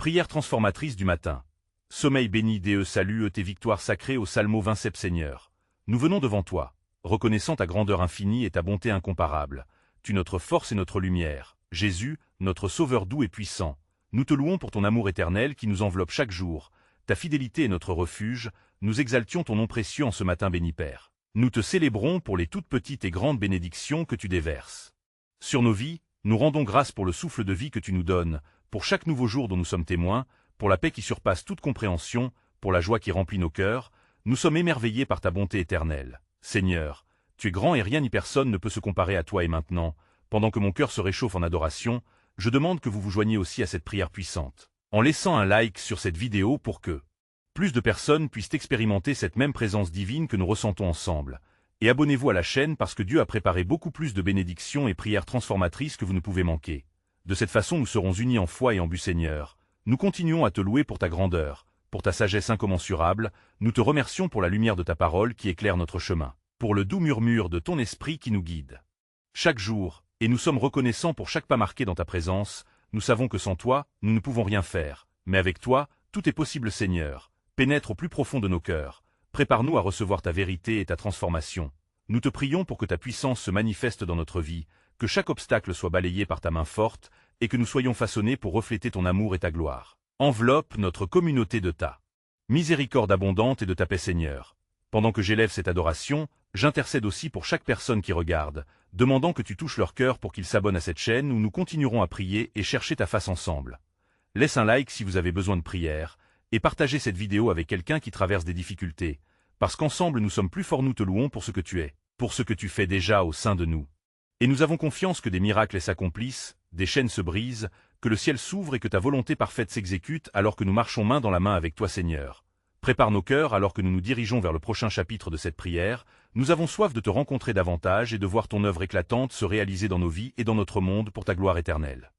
Prière transformatrice du matin. Sommeil béni Deu salut tes victoires sacrées au Salmo 27 Seigneur. Nous venons devant toi, reconnaissant ta grandeur infinie et ta bonté incomparable. Tu notre force et notre lumière. Jésus, notre Sauveur doux et puissant. Nous te louons pour ton amour éternel qui nous enveloppe chaque jour. Ta fidélité est notre refuge. Nous exaltions ton nom précieux en ce matin béni Père. Nous te célébrons pour les toutes petites et grandes bénédictions que tu déverses. Sur nos vies, nous rendons grâce pour le souffle de vie que tu nous donnes, pour chaque nouveau jour dont nous sommes témoins, pour la paix qui surpasse toute compréhension, pour la joie qui remplit nos cœurs. Nous sommes émerveillés par ta bonté éternelle. Seigneur, tu es grand et rien ni personne ne peut se comparer à toi et maintenant, pendant que mon cœur se réchauffe en adoration, je demande que vous vous joigniez aussi à cette prière puissante, en laissant un like sur cette vidéo pour que plus de personnes puissent expérimenter cette même présence divine que nous ressentons ensemble. Et abonnez-vous à la chaîne parce que Dieu a préparé beaucoup plus de bénédictions et prières transformatrices que vous ne pouvez manquer. De cette façon nous serons unis en foi et en but Seigneur. Nous continuons à te louer pour ta grandeur, pour ta sagesse incommensurable, nous te remercions pour la lumière de ta parole qui éclaire notre chemin, pour le doux murmure de ton esprit qui nous guide chaque jour, et nous sommes reconnaissants pour chaque pas marqué dans ta présence. Nous savons que sans toi, nous ne pouvons rien faire, mais avec toi, tout est possible Seigneur. Pénètre au plus profond de nos cœurs. Prépare-nous à recevoir ta vérité et ta transformation. Nous te prions pour que ta puissance se manifeste dans notre vie, que chaque obstacle soit balayé par ta main forte, et que nous soyons façonnés pour refléter ton amour et ta gloire. Enveloppe notre communauté de ta miséricorde abondante et de ta paix Seigneur. Pendant que j'élève cette adoration, j'intercède aussi pour chaque personne qui regarde, demandant que tu touches leur cœur pour qu'ils s'abonnent à cette chaîne où nous continuerons à prier et chercher ta face ensemble. Laisse un like si vous avez besoin de prière, et partagez cette vidéo avec quelqu'un qui traverse des difficultés, parce qu'ensemble nous sommes plus forts. Nous te louons pour ce que tu es, pour ce que tu fais déjà au sein de nous. Et nous avons confiance que des miracles s'accomplissent, des chaînes se brisent, que le ciel s'ouvre et que ta volonté parfaite s'exécute alors que nous marchons main dans la main avec toi Seigneur. Prépare nos cœurs alors que nous nous dirigeons vers le prochain chapitre de cette prière. Nous avons soif de te rencontrer davantage et de voir ton œuvre éclatante se réaliser dans nos vies et dans notre monde pour ta gloire éternelle.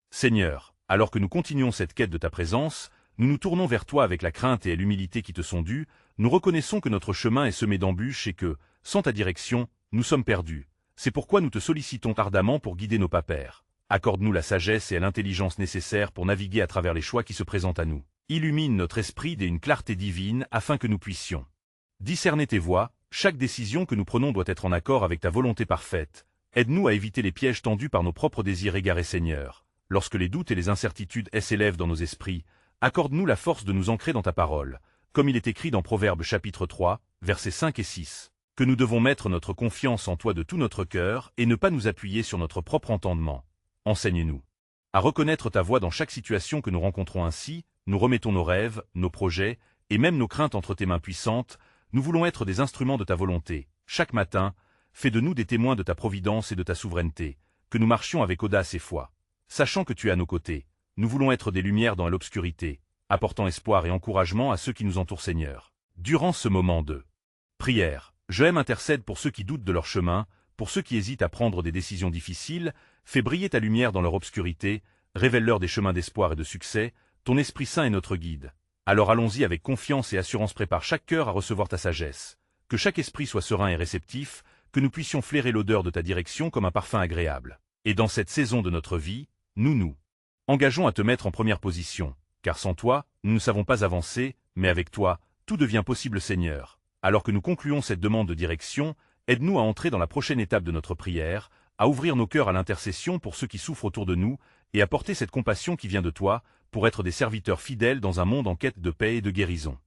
Seigneur, alors que nous continuons cette quête de ta présence, nous nous tournons vers toi avec la crainte et l'humilité qui te sont dues. Nous reconnaissons que notre chemin est semé d'embûches et que, sans ta direction, nous sommes perdus. C'est pourquoi nous te sollicitons ardemment pour guider nos pas Père. Accorde-nous la sagesse et l'intelligence nécessaires pour naviguer à travers les choix qui se présentent à nous. Illumine notre esprit d'une clarté divine afin que nous puissions discerner tes voies. Chaque décision que nous prenons doit être en accord avec ta volonté parfaite. Aide-nous à éviter les pièges tendus par nos propres désirs égarés Seigneur. Lorsque les doutes et les incertitudes s'élèvent dans nos esprits, accorde-nous la force de nous ancrer dans ta parole, comme il est écrit dans Proverbes chapitre 3, versets 5 et 6, que nous devons mettre notre confiance en toi de tout notre cœur et ne pas nous appuyer sur notre propre entendement. Enseigne-nous à reconnaître ta voix dans chaque situation que nous rencontrons ainsi. Nous remettons nos rêves, nos projets, et même nos craintes entre tes mains puissantes. Nous voulons être des instruments de ta volonté. Chaque matin, fais de nous des témoins de ta providence et de ta souveraineté, que nous marchions avec audace et foi. Sachant que tu es à nos côtés, nous voulons être des lumières dans l'obscurité, apportant espoir et encouragement à ceux qui nous entourent Seigneur. Durant ce moment de prière, je intercède pour ceux qui doutent de leur chemin, pour ceux qui hésitent à prendre des décisions difficiles. Fais briller ta lumière dans leur obscurité, révèle-leur des chemins d'espoir et de succès. Ton Esprit Saint est notre guide. Alors allons-y avec confiance et assurance. Prépare chaque cœur à recevoir ta sagesse. Que chaque esprit soit serein et réceptif, que nous puissions flairer l'odeur de ta direction comme un parfum agréable. Et dans cette saison de notre vie, nous engageons à te mettre en première position, car sans toi, nous ne savons pas avancer, mais avec toi, tout devient possible Seigneur. Alors que nous concluons cette demande de direction, aide-nous à entrer dans la prochaine étape de notre prière, à ouvrir nos cœurs à l'intercession pour ceux qui souffrent autour de nous, et à porter cette compassion qui vient de toi, pour être des serviteurs fidèles dans un monde en quête de paix et de guérison.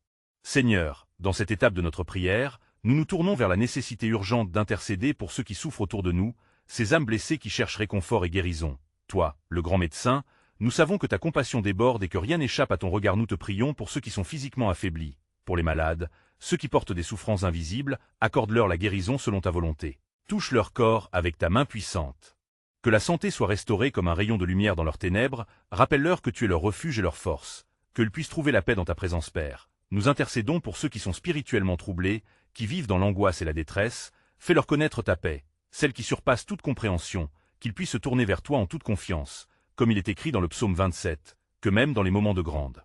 Seigneur, dans cette étape de notre prière, nous nous tournons vers la nécessité urgente d'intercéder pour ceux qui souffrent autour de nous, ces âmes blessées qui cherchent réconfort et guérison. Toi, le grand médecin, nous savons que ta compassion déborde et que rien n'échappe à ton regard. Nous te prions pour ceux qui sont physiquement affaiblis, pour les malades, ceux qui portent des souffrances invisibles. Accorde-leur la guérison selon ta volonté. Touche leur corps avec ta main puissante. Que la santé soit restaurée comme un rayon de lumière dans leurs ténèbres. Rappelle-leur que tu es leur refuge et leur force, qu'ils puissent trouver la paix dans ta présence Père. Nous intercédons pour ceux qui sont spirituellement troublés, qui vivent dans l'angoisse et la détresse. Fais-leur connaître ta paix, celle qui surpasse toute compréhension, qu'ils puissent se tourner vers toi en toute confiance, comme il est écrit dans le psaume 27, que même dans les moments de grande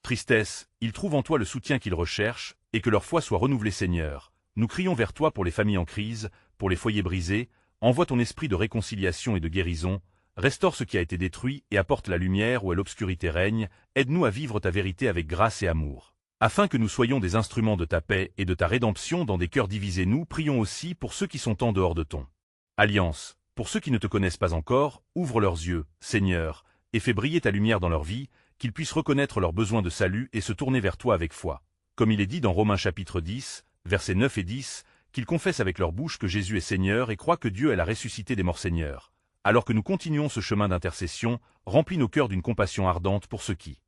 tristesse, ils trouvent en toi le soutien qu'ils recherchent, et que leur foi soit renouvelée Seigneur. Nous crions vers toi pour les familles en crise, pour les foyers brisés. Envoie ton esprit de réconciliation et de guérison. restaure ce qui a été détruit et apporte la lumière où l'obscurité règne, aide-nous à vivre ta vérité avec grâce et amour. Afin que nous soyons des instruments de ta paix et de ta rédemption dans des cœurs divisés, nous prions aussi pour ceux qui sont en dehors de ton alliance. Pour ceux qui ne te connaissent pas encore, ouvre leurs yeux, Seigneur, et fais briller ta lumière dans leur vie, qu'ils puissent reconnaître leurs besoins de salut et se tourner vers toi avec foi. Comme il est dit dans Romains chapitre 10, versets 9 et 10, qu'ils confessent avec leur bouche que Jésus est Seigneur et croient que Dieu est la ressuscité des morts Seigneur. Alors que nous continuons ce chemin d'intercession, remplis nos cœurs d'une compassion ardente pour ceux qui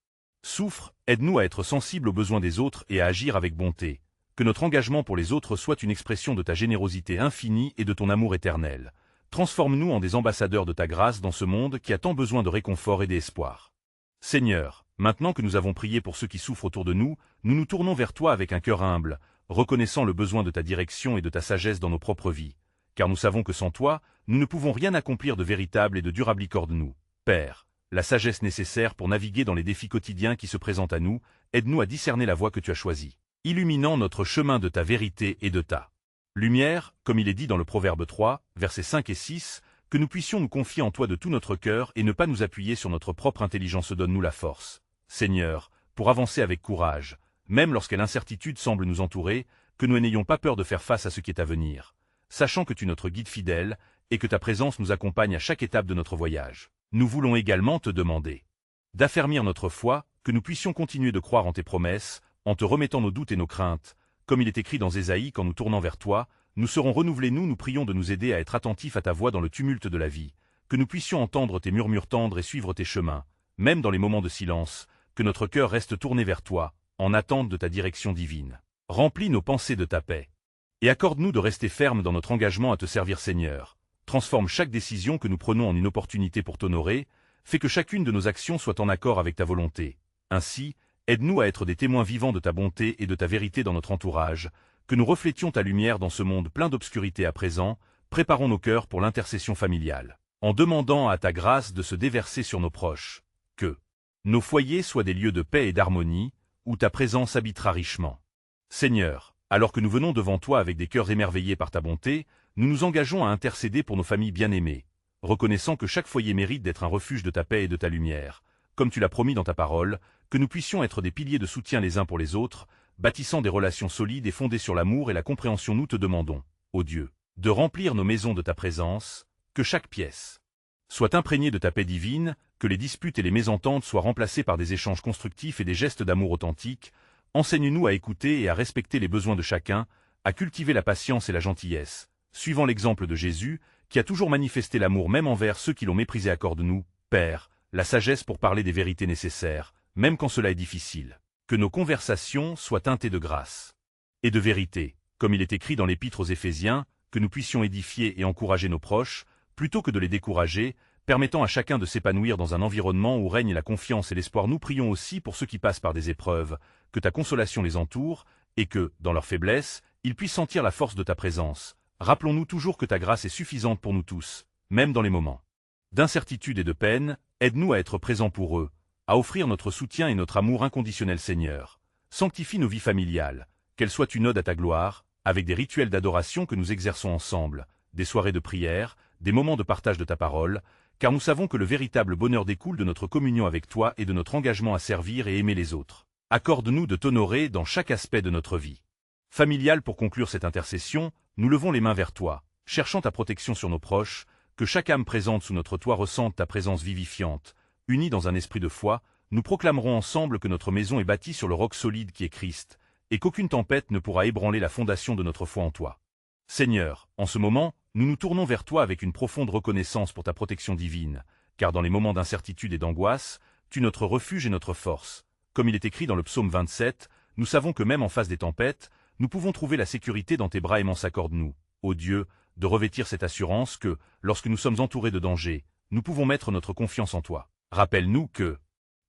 souffrent, aide-nous à être sensibles aux besoins des autres et à agir avec bonté. Que notre engagement pour les autres soit une expression de ta générosité infinie et de ton amour éternel. Transforme-nous en des ambassadeurs de ta grâce dans ce monde qui a tant besoin de réconfort et d'espoir. Seigneur, maintenant que nous avons prié pour ceux qui souffrent autour de nous, nous nous tournons vers toi avec un cœur humble, reconnaissant le besoin de ta direction et de ta sagesse dans nos propres vies. Car nous savons que sans toi, nous ne pouvons rien accomplir de véritable et de durable. Accorde-nous, Père, la sagesse nécessaire pour naviguer dans les défis quotidiens qui se présentent à nous, aide-nous à discerner la voie que tu as choisie, illuminant notre chemin de ta vérité et de ta lumière, comme il est dit dans le Proverbe 3, versets 5 et 6, que nous puissions nous confier en toi de tout notre cœur et ne pas nous appuyer sur notre propre intelligence. Donne-nous la force, Seigneur, pour avancer avec courage, même lorsque l'incertitude semble nous entourer, que nous n'ayons pas peur de faire face à ce qui est à venir, sachant que tu es notre guide fidèle et que ta présence nous accompagne à chaque étape de notre voyage. Nous voulons également te demander d'affermir notre foi, que nous puissions continuer de croire en tes promesses, en te remettant nos doutes et nos craintes. Comme il est écrit dans Ésaïe, quand nous tournons vers toi, nous serons renouvelés. Nous prions de nous aider à être attentifs à ta voix dans le tumulte de la vie, que nous puissions entendre tes murmures tendres et suivre tes chemins, même dans les moments de silence, que notre cœur reste tourné vers toi, en attente de ta direction divine. Remplis nos pensées de ta paix. Et accorde-nous de rester fermes dans notre engagement à te servir, Seigneur. Transforme chaque décision que nous prenons en une opportunité pour t'honorer, fais que chacune de nos actions soit en accord avec ta volonté. Ainsi, aide-nous à être des témoins vivants de ta bonté et de ta vérité dans notre entourage, que nous reflétions ta lumière dans ce monde plein d'obscurité à présent. Préparons nos cœurs pour l'intercession familiale, en demandant à ta grâce de se déverser sur nos proches, que nos foyers soient des lieux de paix et d'harmonie, où ta présence habitera richement. Seigneur, alors que nous venons devant toi avec des cœurs émerveillés par ta bonté, nous nous engageons à intercéder pour nos familles bien-aimées, reconnaissant que chaque foyer mérite d'être un refuge de ta paix et de ta lumière, comme tu l'as promis dans ta parole, que nous puissions être des piliers de soutien les uns pour les autres, bâtissant des relations solides et fondées sur l'amour et la compréhension. Nous te demandons, ô Dieu, de remplir nos maisons de ta présence, que chaque pièce soit imprégnée de ta paix divine, que les disputes et les mésententes soient remplacées par des échanges constructifs et des gestes d'amour authentiques. Enseigne-nous à écouter et à respecter les besoins de chacun, à cultiver la patience et la gentillesse, suivant l'exemple de Jésus, qui a toujours manifesté l'amour même envers ceux qui l'ont méprisé. Accorde-nous, Père, la sagesse pour parler des vérités nécessaires, même quand cela est difficile. Que nos conversations soient teintées de grâce et de vérité, comme il est écrit dans l'Épître aux Éphésiens, que nous puissions édifier et encourager nos proches, plutôt que de les décourager, permettant à chacun de s'épanouir dans un environnement où règne la confiance et l'espoir. Nous prions aussi pour ceux qui passent par des épreuves, que ta consolation les entoure, et que, dans leur faiblesse, ils puissent sentir la force de ta présence. Rappelons-nous toujours que ta grâce est suffisante pour nous tous, même dans les moments d'incertitude et de peine. Aide-nous à être présents pour eux, à offrir notre soutien et notre amour inconditionnel. Seigneur, sanctifie nos vies familiales, qu'elles soient une ode à ta gloire, avec des rituels d'adoration que nous exerçons ensemble, des soirées de prière, des moments de partage de ta parole, car nous savons que le véritable bonheur découle de notre communion avec toi et de notre engagement à servir et aimer les autres. Accorde-nous de t'honorer dans chaque aspect de notre vie familiale. Pour conclure cette intercession, nous levons les mains vers toi, cherchant ta protection sur nos proches, que chaque âme présente sous notre toit ressente ta présence vivifiante. Unis dans un esprit de foi, nous proclamerons ensemble que notre maison est bâtie sur le roc solide qui est Christ, et qu'aucune tempête ne pourra ébranler la fondation de notre foi en toi. Seigneur, en ce moment, nous nous tournons vers toi avec une profonde reconnaissance pour ta protection divine, car dans les moments d'incertitude et d'angoisse, tu es notre refuge et notre force. Comme il est écrit dans le psaume 27, nous savons que même en face des tempêtes, nous pouvons trouver la sécurité dans tes bras aimants. Accorde-nous, ô Dieu, de revêtir cette assurance que, lorsque nous sommes entourés de dangers, nous pouvons mettre notre confiance en toi. Rappelle-nous que,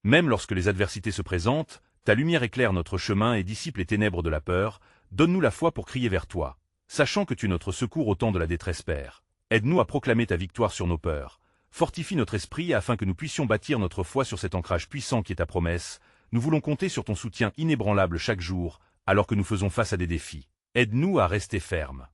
même lorsque les adversités se présentent, ta lumière éclaire notre chemin et dissipe les ténèbres de la peur. Donne-nous la foi pour crier vers toi, sachant que tu es notre secours au temps de la détresse. Père, aide-nous à proclamer ta victoire sur nos peurs. Fortifie notre esprit afin que nous puissions bâtir notre foi sur cet ancrage puissant qui est ta promesse. Nous voulons compter sur ton soutien inébranlable chaque jour, alors que nous faisons face à des défis. Aide-nous à rester fermes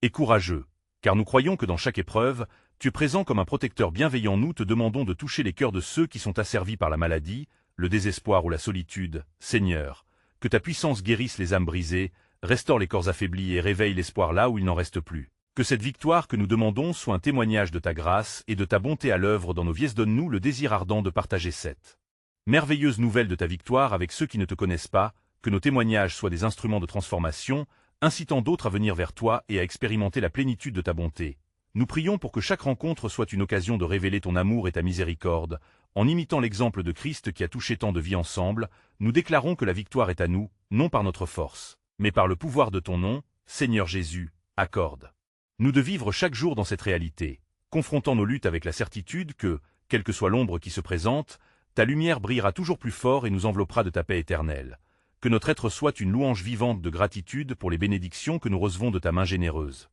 et courageux, car nous croyons que dans chaque épreuve, Tu es présent comme un protecteur bienveillant. Nous te demandons de toucher les cœurs de ceux qui sont asservis par la maladie, le désespoir ou la solitude. Seigneur, que ta puissance guérisse les âmes brisées, restaure les corps affaiblis et réveille l'espoir là où il n'en reste plus. Que cette victoire que nous demandons soit un témoignage de ta grâce et de ta bonté à l'œuvre dans nos vies. Donne-nous le désir ardent de partager cette merveilleuse nouvelle de ta victoire avec ceux qui ne te connaissent pas, que nos témoignages soient des instruments de transformation, incitant d'autres à venir vers toi et à expérimenter la plénitude de ta bonté. Nous prions pour que chaque rencontre soit une occasion de révéler ton amour et ta miséricorde. En imitant l'exemple de Christ qui a touché tant de vies ensemble, nous déclarons que la victoire est à nous, non par notre force, mais par le pouvoir de ton nom, Seigneur Jésus, accorde. Nous de vivre chaque jour dans cette réalité, confrontant nos luttes avec la certitude que, quelle que soit l'ombre qui se présente, ta lumière brillera toujours plus fort et nous enveloppera de ta paix éternelle. Que notre être soit une louange vivante de gratitude pour les bénédictions que nous recevons de ta main généreuse.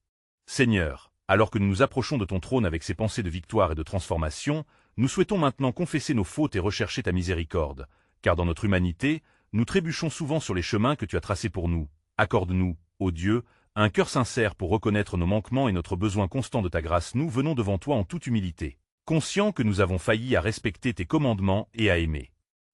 Seigneur, alors que nous nous approchons de ton trône avec ces pensées de victoire et de transformation, nous souhaitons maintenant confesser nos fautes et rechercher ta miséricorde, car dans notre humanité, nous trébuchons souvent sur les chemins que tu as tracés pour nous. Accorde-nous, ô Dieu, un cœur sincère pour reconnaître nos manquements et notre besoin constant de ta grâce. Nous venons devant toi en toute humilité, conscients que nous avons failli à respecter tes commandements et à aimer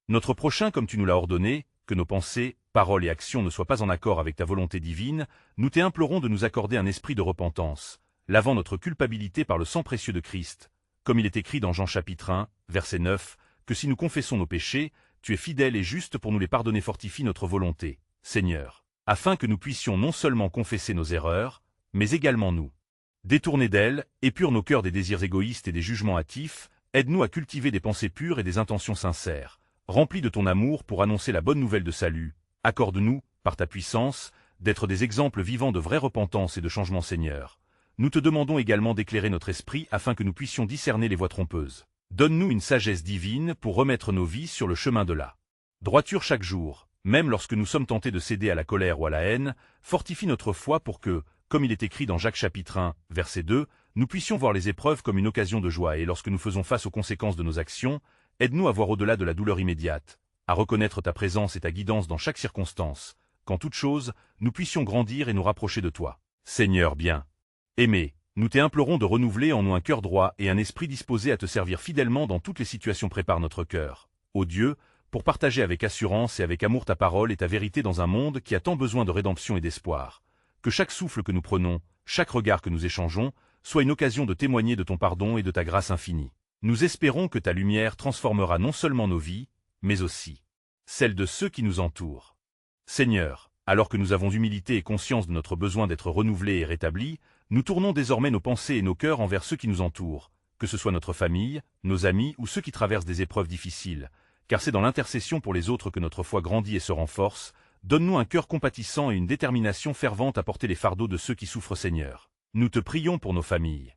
notre prochain comme tu nous l'as ordonné, que nos pensées, paroles et actions ne soient pas en accord avec ta volonté divine. Nous t'implorons de nous accorder un esprit de repentance, lavant notre culpabilité par le sang précieux de Christ, comme il est écrit dans Jean chapitre 1, verset 9, que si nous confessons nos péchés, tu es fidèle et juste pour nous les pardonner. Fortifie notre volonté, Seigneur, afin que nous puissions non seulement confesser nos erreurs, mais également nous détourner d'elles, épure nos cœurs des désirs égoïstes et des jugements hâtifs, aide-nous à cultiver des pensées pures et des intentions sincères, remplies de ton amour pour annoncer la bonne nouvelle de salut. Accorde-nous, par ta puissance, d'être des exemples vivants de vraie repentance et de changement. Seigneur. Nous te demandons également d'éclairer notre esprit afin que nous puissions discerner les voies trompeuses. Donne-nous une sagesse divine pour remettre nos vies sur le chemin de la droiture chaque jour, même lorsque nous sommes tentés de céder à la colère ou à la haine. Fortifie notre foi pour que, comme il est écrit dans Jacques chapitre 1, verset 2, nous puissions voir les épreuves comme une occasion de joie et lorsque nous faisons face aux conséquences de nos actions, aide-nous à voir au-delà de la douleur immédiate, à reconnaître ta présence et ta guidance dans chaque circonstance, qu'en toute chose, nous puissions grandir et nous rapprocher de toi. Seigneur bien aimé, nous t'implorons de renouveler en nous un cœur droit et un esprit disposé à te servir fidèlement dans toutes les situations. Prépare notre cœur, ô Dieu, pour partager avec assurance et avec amour ta parole et ta vérité dans un monde qui a tant besoin de rédemption et d'espoir. Que chaque souffle que nous prenons, chaque regard que nous échangeons, soit une occasion de témoigner de ton pardon et de ta grâce infinie. Nous espérons que ta lumière transformera non seulement nos vies, mais aussi celles de ceux qui nous entourent. Seigneur, alors que nous avons humilité et conscience de notre besoin d'être renouvelés et rétablis, nous tournons désormais nos pensées et nos cœurs envers ceux qui nous entourent, que ce soit notre famille, nos amis ou ceux qui traversent des épreuves difficiles, car c'est dans l'intercession pour les autres que notre foi grandit et se renforce. Donne-nous un cœur compatissant et une détermination fervente à porter les fardeaux de ceux qui souffrent. Seigneur. Nous te prions pour nos familles.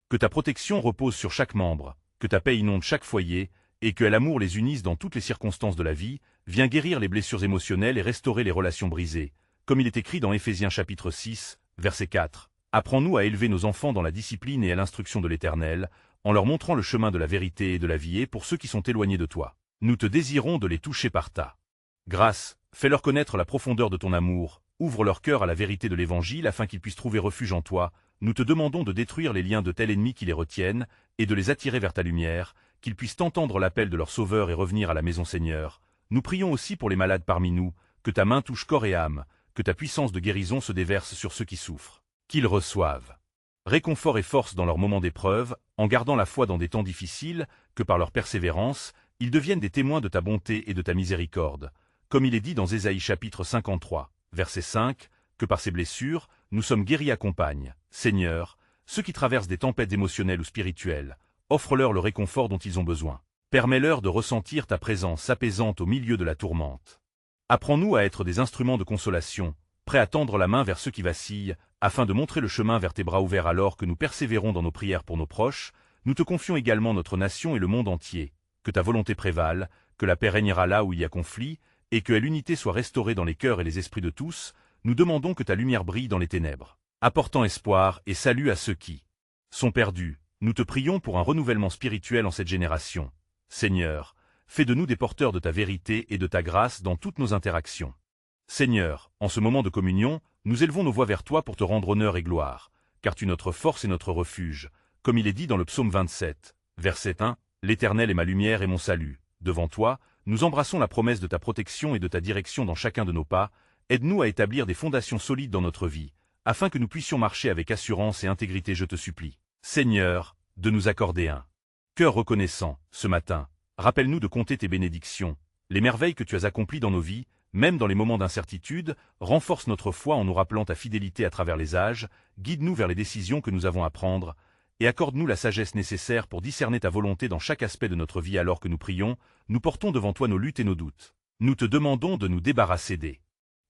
Que ta protection repose sur chaque membre, que ta paix inonde chaque foyer, et que l'amour les unisse dans toutes les circonstances de la vie. Viens guérir les blessures émotionnelles et restaurer les relations brisées, comme il est écrit dans Éphésiens chapitre 6, verset 4. Apprends-nous à élever nos enfants dans la discipline et à l'instruction de l'Éternel, en leur montrant le chemin de la vérité et de la vie. Et pour ceux qui sont éloignés de toi, nous te désirons de les toucher par ta grâce. Fais-leur connaître la profondeur de ton amour, ouvre leur cœur à la vérité de l'Évangile afin qu'ils puissent trouver refuge en toi. Nous te demandons de détruire les liens de tel ennemi qui les retiennent, et de les attirer vers ta lumière, qu'ils puissent entendre l'appel de leur Sauveur et revenir à la maison. Seigneur. Nous prions aussi pour les malades parmi nous, que ta main touche corps et âme, que ta puissance de guérison se déverse sur ceux qui souffrent, qu'ils reçoivent réconfort et force dans leurs moments d'épreuve, en gardant la foi dans des temps difficiles, que par leur persévérance, ils deviennent des témoins de ta bonté et de ta miséricorde. Comme il est dit dans Ésaïe chapitre 53, verset 5, que par ces blessures, nous sommes guéris. Accompagne, Seigneur, ceux qui traversent des tempêtes émotionnelles ou spirituelles, offre-leur le réconfort dont ils ont besoin. Permets-leur de ressentir ta présence apaisante au milieu de la tourmente. Apprends-nous à être des instruments de consolation, prêts à tendre la main vers ceux qui vacillent, afin de montrer le chemin vers tes bras ouverts. Alors que nous persévérons dans nos prières pour nos proches, nous te confions également notre nation et le monde entier. Que ta volonté prévale, que la paix régnera là où il y a conflit, et que l'unité soit restaurée dans les cœurs et les esprits de tous. Nous demandons que ta lumière brille dans les ténèbres, apportant espoir et salut à ceux qui sont perdus. Nous te prions pour un renouvellement spirituel en cette génération. Seigneur, fais de nous des porteurs de ta vérité et de ta grâce dans toutes nos interactions. Seigneur, en ce moment de communion, nous élevons nos voix vers toi pour te rendre honneur et gloire, car tu es notre force et notre refuge. comme il est dit dans le psaume 27, verset 1, « L'Éternel est ma lumière et mon salut. Devant toi, nous embrassons la promesse de ta protection et de ta direction dans chacun de nos pas. Aide-nous à établir des fondations solides dans notre vie, afin que nous puissions marcher avec assurance et intégrité, je te supplie. Seigneur, de nous accorder un cœur reconnaissant, ce matin. Rappelle-nous de compter tes bénédictions, les merveilles que tu as accomplies dans nos vies, même dans les moments d'incertitude. Renforce notre foi en nous rappelant ta fidélité à travers les âges, guide-nous vers les décisions que nous avons à prendre, et accorde-nous la sagesse nécessaire pour discerner ta volonté dans chaque aspect de notre vie. Alors que nous prions, nous portons devant toi nos luttes et nos doutes. Nous te demandons de nous débarrasser des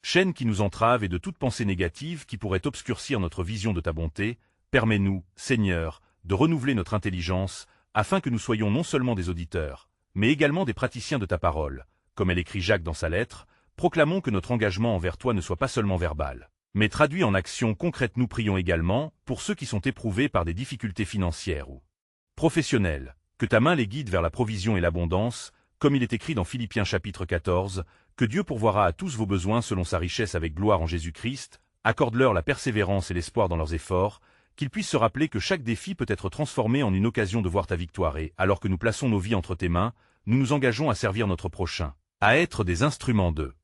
chaînes qui nous entravent et de toute pensée négative qui pourrait obscurcir notre vision de ta bonté. Permets-nous, Seigneur, de renouveler notre intelligence, afin que nous soyons non seulement des auditeurs, mais également des praticiens de ta parole. Comme elle écrit Jacques dans sa lettre, proclamons que notre engagement envers toi ne soit pas seulement verbal, mais traduit en actions concrètes. Nous prions également pour ceux qui sont éprouvés par des difficultés financières ou professionnelles, que ta main les guide vers la provision et l'abondance, comme il est écrit dans Philippiens chapitre 14, que Dieu pourvoira à tous vos besoins selon sa richesse avec gloire en Jésus-Christ. Accorde-leur la persévérance et l'espoir dans leurs efforts, qu'ils puissent se rappeler que chaque défi peut être transformé en une occasion de voir ta victoire. Et, alors que nous plaçons nos vies entre tes mains, nous nous engageons à servir notre prochain, à être des instruments de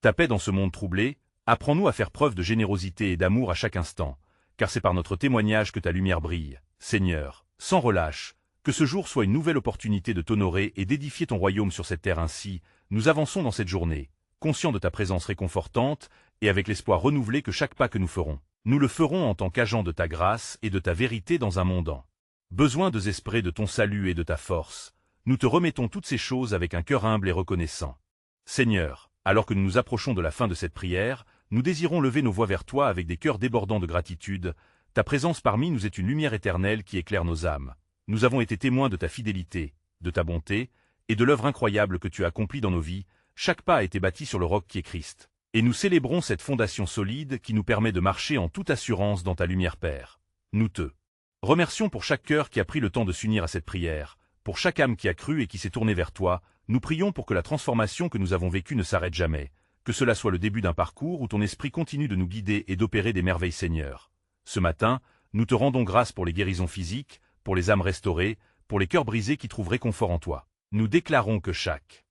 ta paix dans ce monde troublé. Apprends-nous à faire preuve de générosité et d'amour à chaque instant, car c'est par notre témoignage que ta lumière brille. Seigneur, sans relâche, que ce jour soit une nouvelle opportunité de t'honorer et d'édifier ton royaume sur cette terre. Ainsi, nous avançons dans cette journée, conscients de ta présence réconfortante, et avec l'espoir renouvelé que chaque pas que nous ferons, nous le ferons en tant qu'agents de ta grâce et de ta vérité dans un monde en besoin de esprit de ton salut et de ta force. Nous te remettons toutes ces choses avec un cœur humble et reconnaissant. Seigneur, alors que nous nous approchons de la fin de cette prière, nous désirons lever nos voix vers toi avec des cœurs débordants de gratitude. Ta présence parmi nous est une lumière éternelle qui éclaire nos âmes. Nous avons été témoins de ta fidélité, de ta bonté, et de l'œuvre incroyable que tu as accomplie dans nos vies. Chaque pas a été bâti sur le roc qui est Christ. Et nous célébrons cette fondation solide qui nous permet de marcher en toute assurance dans ta lumière, Père. Nous te remercions pour chaque cœur qui a pris le temps de s'unir à cette prière, pour chaque âme qui a cru et qui s'est tournée vers toi. Nous prions pour que la transformation que nous avons vécue ne s'arrête jamais, que cela soit le début d'un parcours où ton esprit continue de nous guider et d'opérer des merveilles, Seigneur. Ce matin, nous te rendons grâce pour les guérisons physiques, pour les âmes restaurées, pour les cœurs brisés qui trouvent réconfort en toi. Nous déclarons que chaque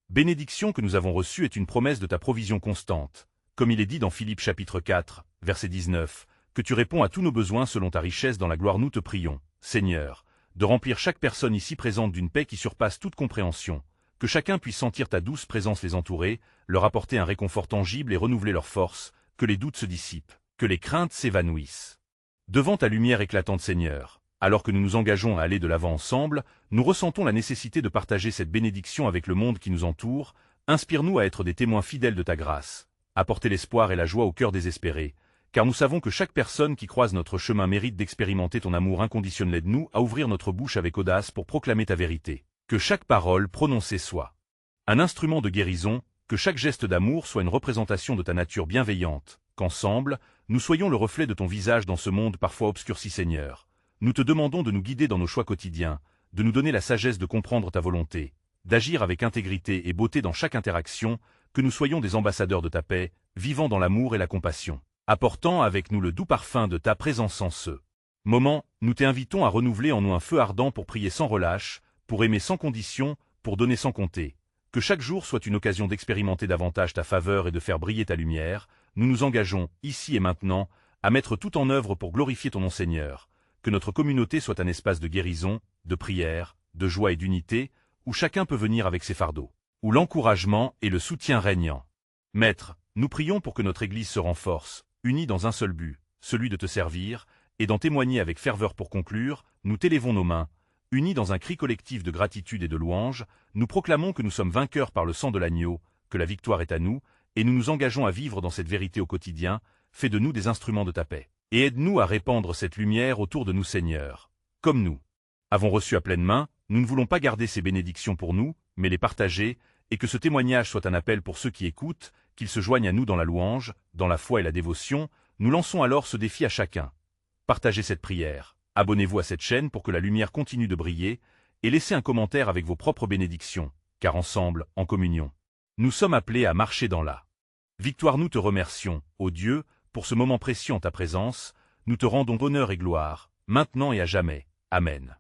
bénédiction que nous avons reçue est une promesse de ta provision constante, comme il est dit dans Philippiens chapitre 4, verset 19, que tu réponds à tous nos besoins selon ta richesse dans la gloire. Nous te prions, Seigneur, de remplir chaque personne ici présente d'une paix qui surpasse toute compréhension, que chacun puisse sentir ta douce présence les entourer, leur apporter un réconfort tangible et renouveler leur force, que les doutes se dissipent, que les craintes s'évanouissent. Devant ta lumière éclatante, Seigneur, alors que nous nous engageons à aller de l'avant ensemble, nous ressentons la nécessité de partager cette bénédiction avec le monde qui nous entoure. Inspire-nous à être des témoins fidèles de ta grâce, apporter l'espoir et la joie au cœur désespéré, car nous savons que chaque personne qui croise notre chemin mérite d'expérimenter ton amour inconditionnel. Aide-nous à ouvrir notre bouche avec audace pour proclamer ta vérité, que chaque parole prononcée soit un instrument de guérison, que chaque geste d'amour soit une représentation de ta nature bienveillante, qu'ensemble, nous soyons le reflet de ton visage dans ce monde parfois obscurci. Seigneur, nous te demandons de nous guider dans nos choix quotidiens, de nous donner la sagesse de comprendre ta volonté, d'agir avec intégrité et beauté dans chaque interaction, que nous soyons des ambassadeurs de ta paix, vivant dans l'amour et la compassion, apportant avec nous le doux parfum de ta présence. En ce moment, nous t'invitons à renouveler en nous un feu ardent pour prier sans relâche, pour aimer sans condition, pour donner sans compter. Que chaque jour soit une occasion d'expérimenter davantage ta faveur et de faire briller ta lumière. Nous nous engageons, ici et maintenant, à mettre tout en œuvre pour glorifier ton nom, Seigneur. Que notre communauté soit un espace de guérison, de prière, de joie et d'unité, où chacun peut venir avec ses fardeaux, où l'encouragement et le soutien régnent. Maître, nous prions pour que notre Église se renforce, unie dans un seul but, celui de te servir, et d'en témoigner avec ferveur. Pour conclure, nous t'élevons nos mains, unis dans un cri collectif de gratitude et de louange. Nous proclamons que nous sommes vainqueurs par le sang de l'agneau, que la victoire est à nous, et nous nous engageons à vivre dans cette vérité au quotidien. Fais de nous des instruments de ta paix, et aide-nous à répandre cette lumière autour de nous, Seigneur. Comme nous avons reçu à pleine main, nous ne voulons pas garder ces bénédictions pour nous, mais les partager, et que ce témoignage soit un appel pour ceux qui écoutent, qu'ils se joignent à nous dans la louange, dans la foi et la dévotion. Nous lançons alors ce défi à chacun. Partagez cette prière, abonnez-vous à cette chaîne pour que la lumière continue de briller, et laissez un commentaire avec vos propres bénédictions, car ensemble, en communion, nous sommes appelés à marcher dans la victoire. Nous te remercions, ô Dieu, pour ce moment précieux en ta présence. Nous te rendons honneur et gloire, maintenant et à jamais. Amen.